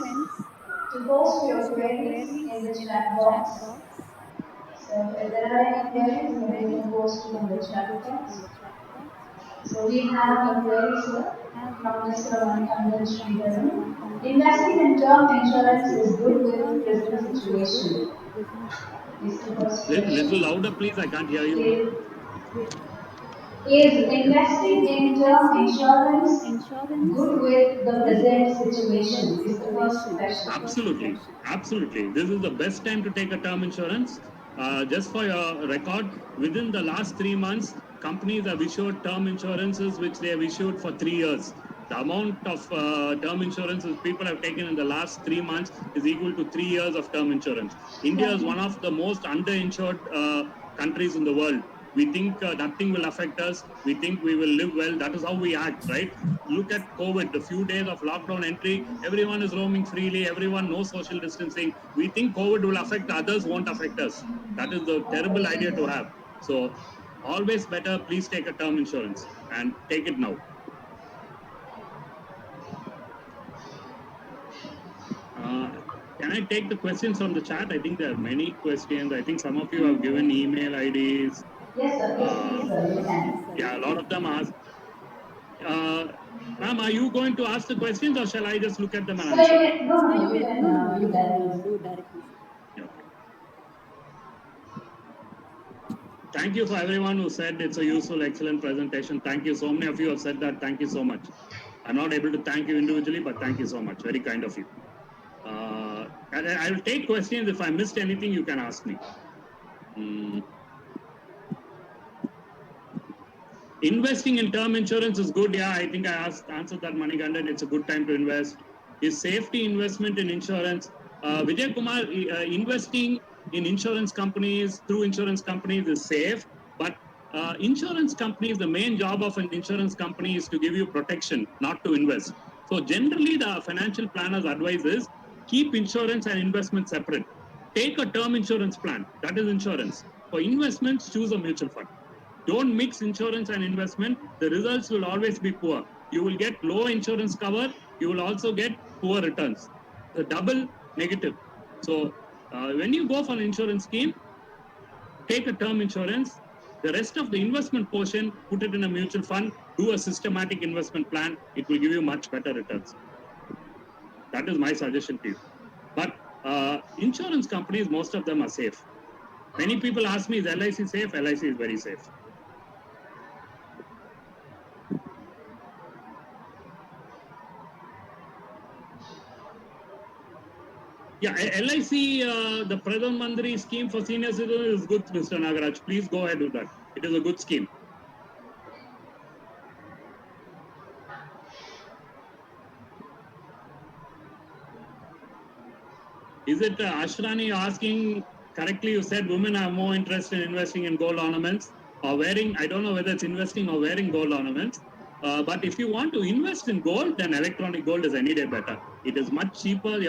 to post your queries in the chat box. So if there are any queries, you can post it in the chat box. So we have a query, sir, from Mr. Manikandan Sridharan. Investing in term insurance is good with present situation. Is the first Little question. louder, please. I can't hear you. Is investing in term insurance good with the present situation? Is the first question. Absolutely. Absolutely. This is the best time to take a term insurance. Just for your record, within the last 3 months, companies have issued term insurances which they have issued for 3 years. The amount of term insurances people have taken in the last 3 months is equal to 3 years of term insurance. India is one of the most underinsured countries in the world. We think nothing will affect us. We think we will live well. That is how we act, right? Look at COVID, the few days of lockdown entry, everyone is roaming freely, everyone knows social distancing. We think COVID will affect others, won't affect us. That is the terrible idea to have. So, always better, please take a term insurance and take it now. Can I take the questions from the chat? I think there are many questions. I think some of you have given email IDs. Yes, sir. Yes, please, sir. You can. Yeah, a lot of them ask. Ma'am, are you going to ask the questions or shall I just look at them and So answer? you can do directly. Okay. Thank you for everyone who said it's a useful, excellent presentation. Thank you. So many of you have said that. Thank you so much. I'm not able to thank you individually, but thank you so much. Very kind of you. And I will take questions. If I missed anything, you can ask me. Investing in term insurance is good. Yeah, I think I answered that, Manikandan. It's a good time to invest. Is safety investment in insurance? Vijay Kumar, investing in insurance companies through insurance companies is safe, but insurance companies, the main job of an insurance company is to give you protection, not to invest. So generally, the financial planner's advice is keep insurance and investment separate. Take a term insurance plan. That is insurance. For investments, choose a mutual fund. Don't mix insurance and investment. The results will always be poor. You will get low insurance cover. You will also get poor returns. The double negative. So when you go for an insurance scheme, take a term insurance. The rest of the investment portion, put it in a mutual fund. Do a systematic investment plan. It will give you much better returns. That is my suggestion to you. But insurance companies, most of them are safe. Many people ask me, is LIC safe? LIC is very safe. Yeah, LIC, the Pradhan Mantri scheme for senior citizens is good, Mr. Nagaraj. Please go ahead with that. It is a good scheme. Is it Ashrani asking correctly? You said women are more interested in investing in gold ornaments or wearing. I don't know whether it's investing or wearing gold ornaments. But if you want to invest in gold, then electronic gold is any day better. It is much cheaper.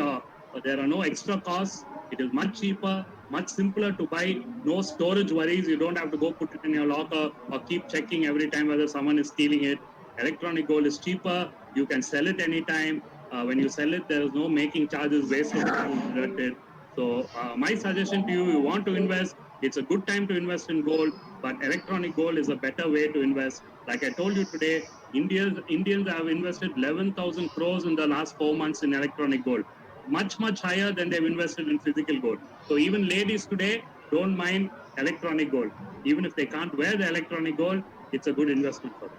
There are no extra costs. It is much cheaper, much simpler to buy. No storage worries. You don't have to go put it in your locker or keep checking every time whether someone is stealing it. Electronic gold is cheaper. You can sell it anytime. When you sell it, there is no making charges, wastage deducted. So my suggestion to you, you want to invest, it's a good time to invest in gold, but electronic gold is a better way to invest. Like I told you today, Indians have invested 11,000 crores in the last 4 months in electronic gold, much higher than they've invested in physical gold. So even ladies today don't mind electronic gold. Even if they can't wear the electronic gold, it's a good investment for them.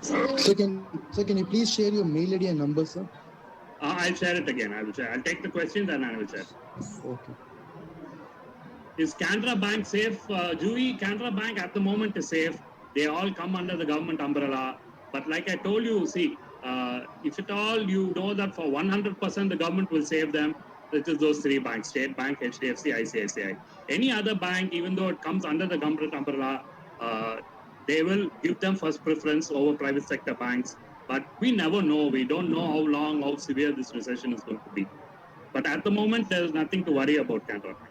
Sir, can you please share your mail ID and number, sir? I'll share it again. I'll take the questions and I will share. Okay. Is Canara Bank safe? Juhi, Canara Bank at the moment is safe. They all come under the government umbrella. But like I told you, see, if at all you know that for 100% the government will save them, it is those three banks, State Bank, HDFC, ICICI. Any other bank, even though it comes under the government umbrella, they will give them first preference over private sector banks. But we never know. We don't know how long, how severe this recession is going to be. But at the moment, there is nothing to worry about Canara Bank.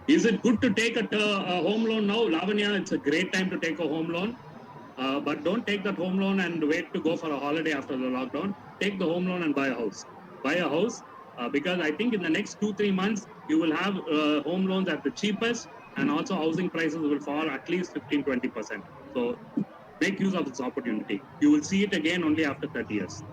Is it good to take a home loan now? Lavanya, it's a great time to take a home loan. But don't take that home loan and wait to go for a holiday after the lockdown. Take the home loan and buy a house. Buy a house because I think in the next 2-3 months you will have home loans at the cheapest, and also housing prices will fall at least 15-20%. So make use of this opportunity. You will see it again only after 30 years.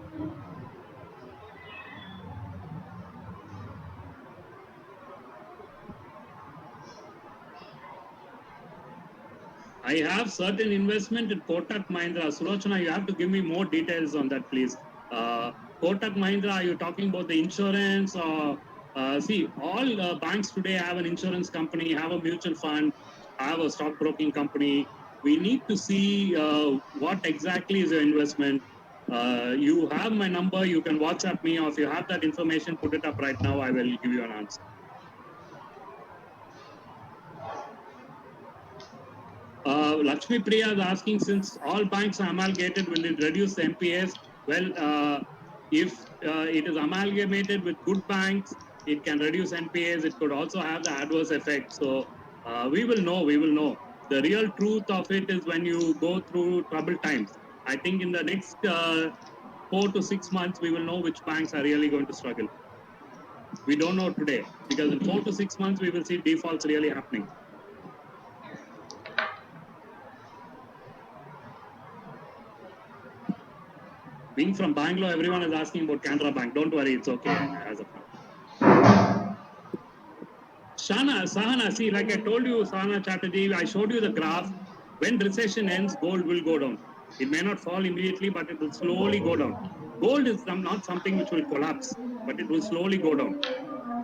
I have certain investment in Kotak Mahindra. Sulochana, you have to give me more details on that, please. Kotak Mahindra, are you talking about the insurance? Or see, all banks today have an insurance company, have a mutual fund, have a stockbroking company. We need to see what exactly is your investment. You have my number. You can WhatsApp me, or if you have that information, put it up right now. I will give you an answer. Lakshmi Priya is asking, since all banks are amalgamated, will it reduce the NPAs? Well, if it is amalgamated with good banks, it can reduce NPAs. It could also have the adverse effect. So we will know. We will know. The real truth of it is when you go through troubled times. I think in the next 4 to 6 months, we will know which banks are really going to struggle. We don't know today because in 4 to 6 months, we will see defaults really happening. Being from Bangalore, everyone is asking about Canara Bank. Don't worry, it's okay as of now. Sahana, see, like I told you, Sahana Chatterjee, I showed you the graph. When recession ends, gold will go down. It may not fall immediately, but it will slowly go down. Gold is not something which will collapse, but it will slowly go down.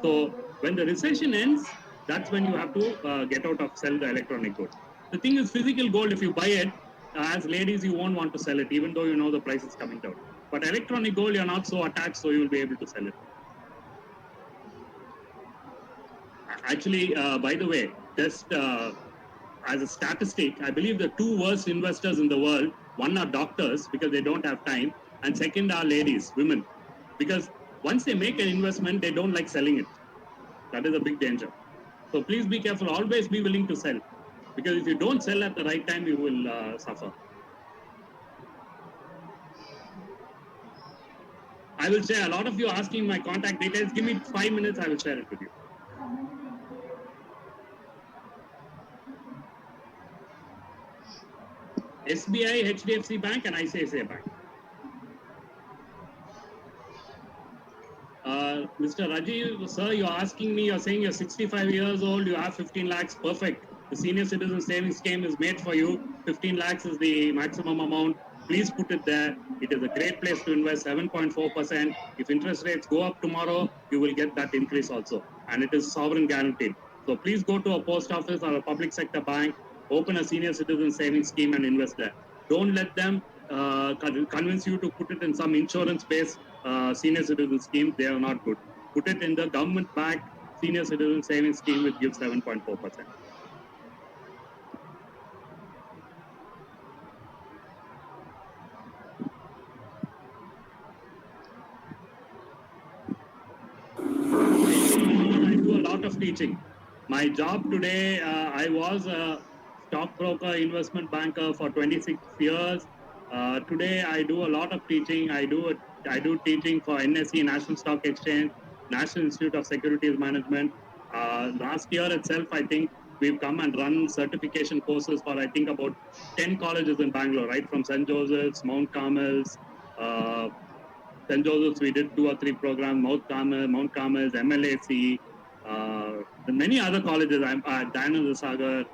So when the recession ends, that's when you have to get out of sell the electronic gold. The thing is, physical gold, if you buy it, as ladies, you won't want to sell it, even though you know the price is coming down. But electronic gold, you're not so attached, so you will be able to sell it. Actually, by the way, just as a statistic, I believe the 2 worst investors in the world, one are doctors because they don't have time, and second are ladies, women. Because once they make an investment, they don't like selling it. That is a big danger. So please be careful. Always be willing to sell. Because if you don't sell at the right time, you will suffer. I will share. A lot of you asking my contact details. Give me 5 minutes. I will share it with you. SBI, HDFC Bank, and ICICI Bank. Mr. Rajiv, sir, you're asking me, you're saying you're 65 years old, you have 15 lakhs, perfect. The senior citizen savings scheme is made for you. 15 lakhs is the maximum amount. Please put it there. It is a great place to invest, 7.4%. If interest rates go up tomorrow, you will get that increase also. And it is sovereign guaranteed. So please go to a post office or a public sector bank, open a senior citizen savings scheme and invest there. Don't let them convince you to put it in some insurance-based senior citizen scheme. They are not good. Put it in the government-backed senior citizen savings scheme, which gives 7.4%. I do a lot of teaching. My job today, I was a stockbroker, investment banker for 26 years. Today, I do a lot of teaching. I do teaching for NSE, National Stock Exchange, National Institute of Securities Management. Last year itself, I think we've come and run certification courses for, I think, about 10 colleges in Bangalore, right? From St. Joseph's, Mount Carmel's, St. Joseph's, we did 2 or 3 programs, Mount Carmel's, MLAC, many other colleges, Dayananda Sagar,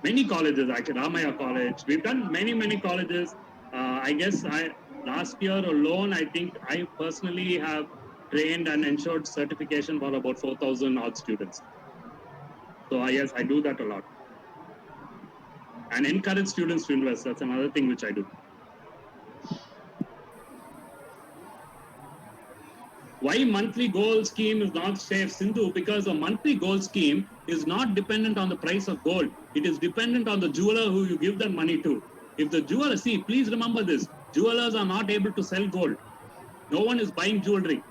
many colleges, actually, Ramaya College. We've done many colleges. I guess last year alone, I think I personally have trained and ensured certification for about 4,000 odd students. So yes, I do that a lot. And encourage students to invest. That's another thing which I do. Why monthly gold scheme is not safe, Sindhu? Because a monthly gold scheme is not dependent on the price of gold. It is dependent on the jeweler who you give that money to. If the jeweler, see, please remember this, jewelers are not able to sell gold. No one is buying jewelry.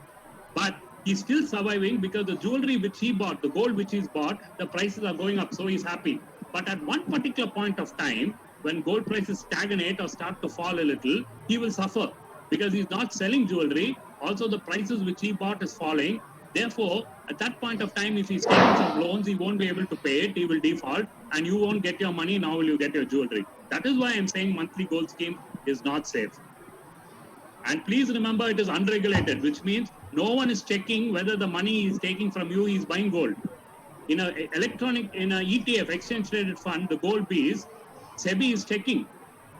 But he's still surviving because the jewelry which he bought, the gold which he's bought, the prices are going up, so he's happy. But at one particular point of time, when gold prices stagnate or start to fall a little, he will suffer because he's not selling jewelry. Also, the prices which he bought is falling. Therefore, at that point of time, if he's taking some loans, he won't be able to pay it. He will default, and you won't get your money. Now will you get your jewelry? That is why I'm saying monthly gold scheme is not safe. And please remember, it is unregulated, which means no one is checking whether the money he's taking from you is buying gold. In an ETF, exchange traded fund, the gold piece, SEBI is checking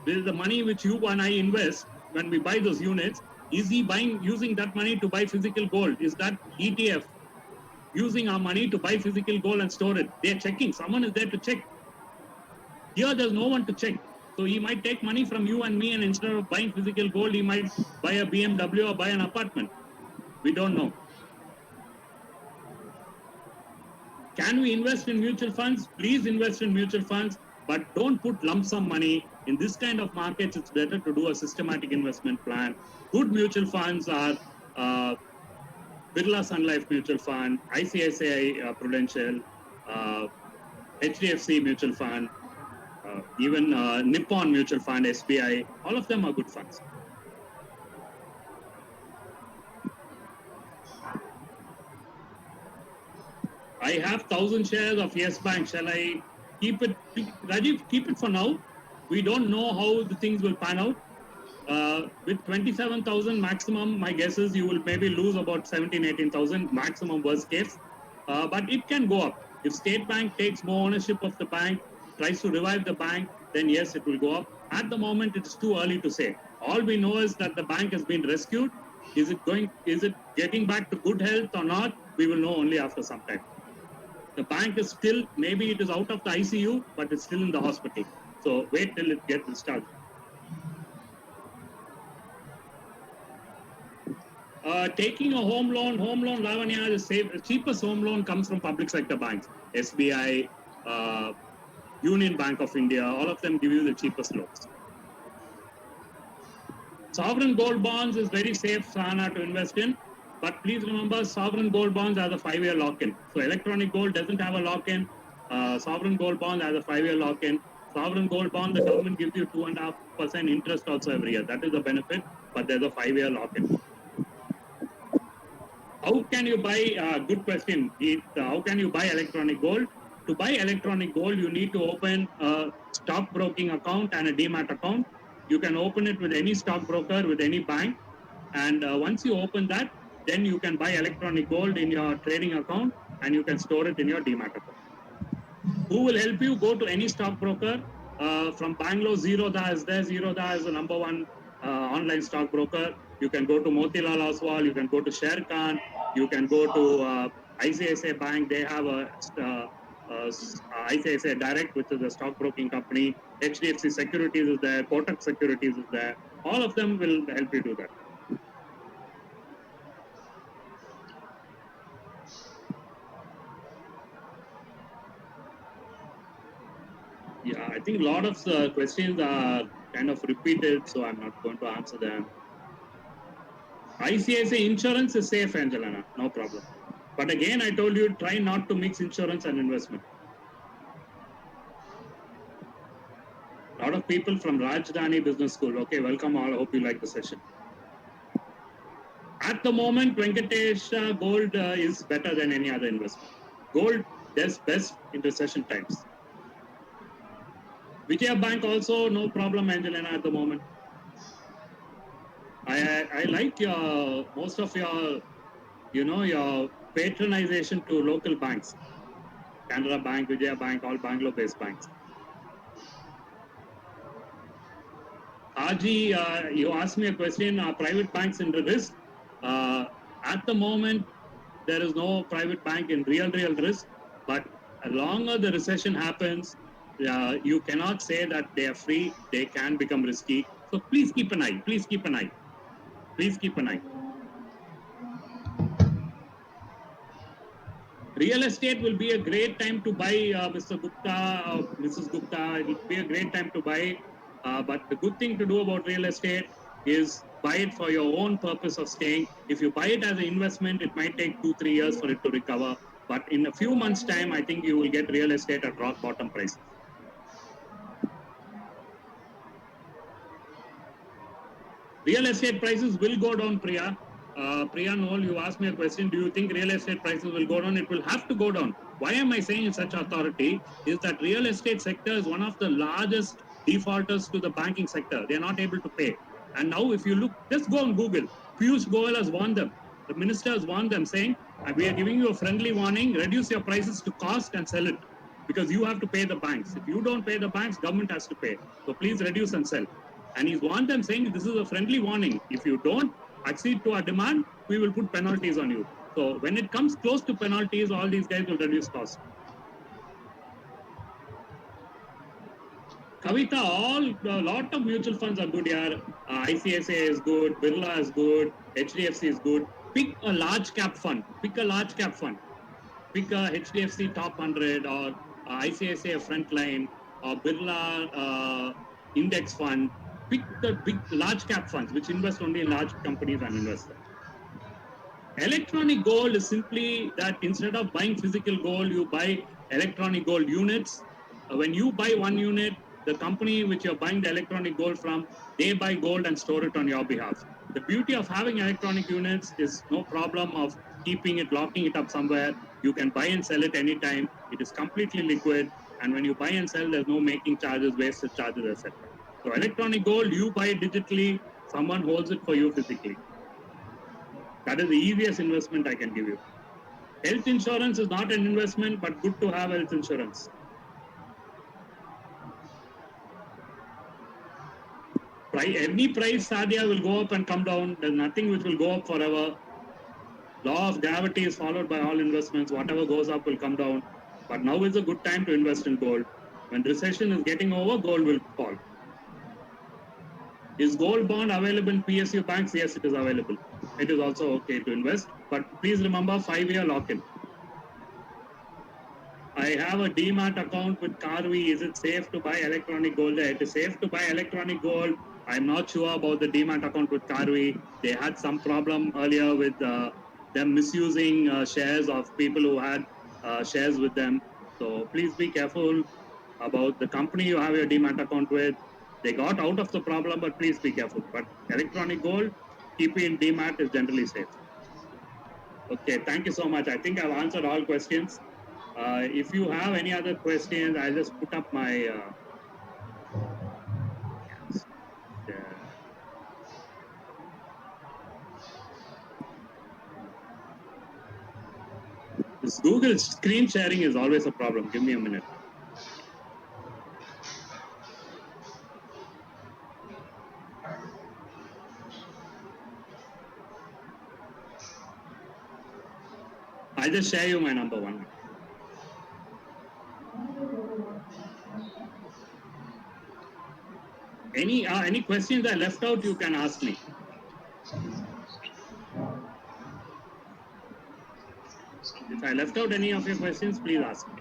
whether the money which you and I invest when we buy those units, is he using that money to buy physical gold? Is that ETF using our money to buy physical gold and store it? They're checking. Someone is there to check. Here, there's no one to check. So he might take money from you and me, and instead of buying physical gold, he might buy a BMW or buy an apartment. We don't know. Can we invest in mutual funds? Please invest in mutual funds, but don't put lump sum money. In this kind of markets, it's better to do a systematic investment plan. Good mutual funds are Birla Sun Life Mutual Fund, ICICI Prudential, HDFC Mutual Fund, even Nippon Mutual Fund, SBI. All of them are good funds. I have 1,000 shares of Yes Bank. Shall I keep it? Rajiv, keep it for now. We don't know how the things will pan out. With 27,000 maximum, my guess is you will maybe lose about 17, 18,000 maximum worst case. But it can go up. If State Bank takes more ownership of the bank, tries to revive the bank, then yes, it will go up. At the moment, it is too early to say. All we know is that the bank has been rescued. Is it getting back to good health or not? We will know only after some time. The bank is still, maybe it is out of the ICU, but it's still in the hospital. So wait till it gets discharged. Taking a home loan, Lavanya, is safe. The cheapest home loan comes from public sector banks. SBI, Union Bank of India, all of them give you the cheapest loans. Sovereign gold bonds is very safe, Sahana, to invest in. But please remember, sovereign gold bonds are the 5-year lock-in. So electronic gold doesn't have a lock-in. Sovereign gold bond has a 5-year lock-in. Sovereign gold bond, the government gives you 2.5% interest also every year. That is the benefit, but there's a 5-year lock-in. How can you buy, good question, how can you buy electronic gold? To buy electronic gold, you need to open a stockbroking account and a demat account. You can open it with any stockbroker, with any bank. And once you open that, then you can buy electronic gold in your trading account and you can store it in your demat account. Who will help you? Go to any stockbroker. From Bangalore, Zerodha is there. Zerodha is the #1 online stockbroker. You can go to Motilal Oswal, you can go to Sher Khan, you can go to ICICI Bank. They have a ICICI Direct, which is a stockbroking company. HDFC Securities is there. Kotak Securities is there. All of them will help you do that. Yeah, I think a lot of questions are kind of repeated, so I'm not going to answer them. ICICI insurance is safe, Angelina, no problem. But again, I told you, try not to mix insurance and investment. A lot of people from Rajdhani Business School. Okay, welcome all. I hope you like the session. At the moment, Venkatesh, gold is better than any other investment. Gold does best in recession times. Vijaya Bank also, no problem, Angelina, at the moment. I like your, most of your, your patronization to local banks. Canara Bank, Vijaya Bank, all Bangalore-based banks. Haji, you asked me a question, are private banks in the risk? At the moment, there is no private bank in real risk, but the longer the recession happens, you cannot say that they are free, they can become risky. So please keep an eye, please keep an eye. Please keep an eye. Real estate will be a great time to buy, Mr. Gupta or Mrs. Gupta. It will be a great time to buy. But the good thing to do about real estate is buy it for your own purpose of staying. If you buy it as an investment, it might take 2-3 years for it to recover. But in a few months' time, I think you will get real estate at rock bottom prices. real estate prices will go down, Priya. Priya Noel, you asked me a question. Do you think real estate prices will go down? It will have to go down. Why am I saying in such authority? Is that real estate sector is one of the largest defaulters to the banking sector. They are not able to pay. And now if you look, just go on Google. Piyush Goyal has warned them. The minister has warned them saying, we are giving you a friendly warning, reduce your prices to cost and sell it. Because you have to pay the banks. If you don't pay the banks, government has to pay. So please reduce and sell. And he's warned them saying, this is a friendly warning. If you don't accede to our demand, we will put penalties on you. So when it comes close to penalties, all these guys will reduce cost. Kavita, a lot of mutual funds are good here. ICICI is good, Birla is good, HDFC is good. Pick a large cap fund. Pick a HDFC top 100 or ICICI Frontline or Birla index fund. Pick the big large cap funds which invest only in large companies and investors. Electronic gold is simply that instead of buying physical gold, you buy electronic gold units. When you buy one unit, the company which you're buying the electronic gold from, they buy gold and store it on your behalf. The beauty of having electronic units is no problem of keeping it, locking it up somewhere. You can buy and sell it anytime. It is completely liquid. And when you buy and sell, there's no making charges, wasted charges, etc. So electronic gold, you buy it digitally, someone holds it for you physically. That is the easiest investment I can give you. Health insurance is not an investment, but good to have health insurance. Any price, Sadia, will go up and come down. There's nothing which will go up forever. Law of gravity is followed by all investments. Whatever goes up will come down. But now is a good time to invest in gold. When recession is getting over, gold will fall. Is gold bond available in PSU banks? Yes, it is available. It is also okay to invest. But please remember 5-year lock-in. I have a demat account with Karvy. Is it safe to buy electronic gold there? It is safe to buy electronic gold. I'm not sure about the demat account with Karvy. They had some problem earlier with them misusing shares of people who had shares with them. So please be careful about the company you have your demat account with. They got out of the problem, but please be careful. But electronic gold, keep it in demat is generally safe. Okay, thank you so much. I think I've answered all questions. If you have any other questions, I'll just put up my this Google screen sharing is always a problem. Give me a minute. I'll just share you my number one. Any questions I left out, you can ask me. If I left out any of your questions, please ask me.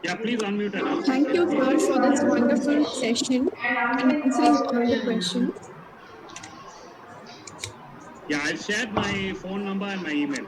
Yeah, please unmute it. Thank you, sir, for this wonderful session and answering all the questions. Yeah, I've shared my phone number and my email.